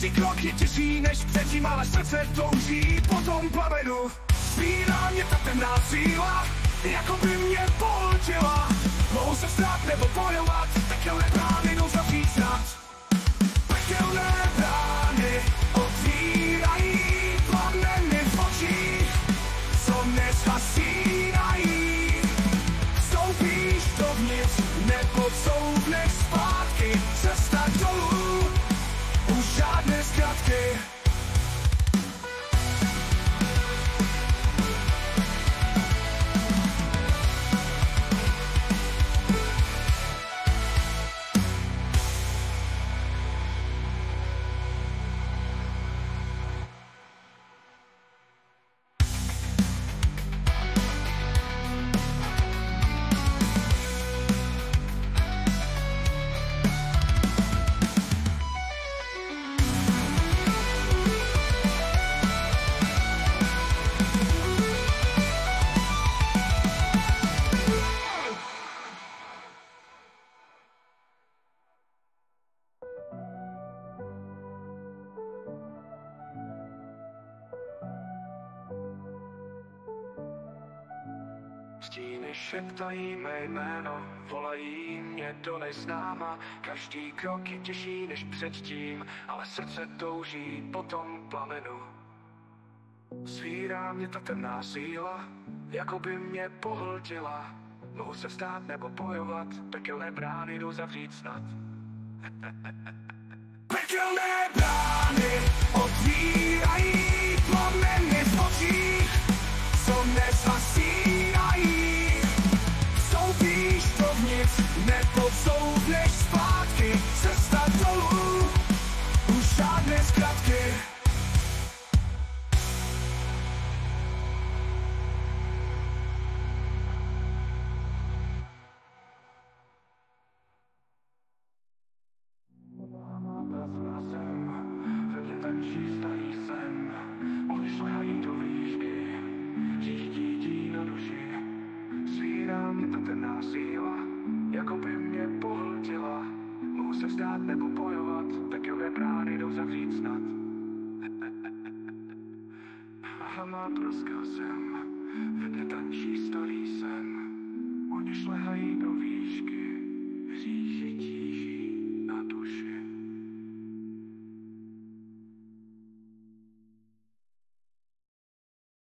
Každý krok je těžší než předtím, ale srdce touží po tom plamenu. Spírá mě ta temná síla, jako by mě pohltila. Mohu se vzdát nebo bojovat, pekelné brány jdou zavřít snad. Pekelné brány otvírají plameny v očích, co nezhasínají. Vstoupíš dovnitř, nepodsouvneš zpátky, cesta dolů, už žádné zkratky. Stíny šeptají mé jméno, volají mě do neznáma. Každý krok je těžší než předtím, ale srdce touží po tom plamenu. Svírá mě ta temná síla, jako by mě pohltila. Mohu se vzdát nebo bojovat, pekelné brány jdou zavřít snad. Pekelné brány otvírají plameny v očích, co nezhasínají. Vstoupíš dovnitř, nepodsouvneš zpátky, cesta dolů, už žádné zkratky. Jako by mě pohltila. Mohu se vzdát nebo bojovat, pekelné brány jdou zavřít snad. Hlama prskal jsem, ve dne tančí starý sen. Oni šlehají do výšky.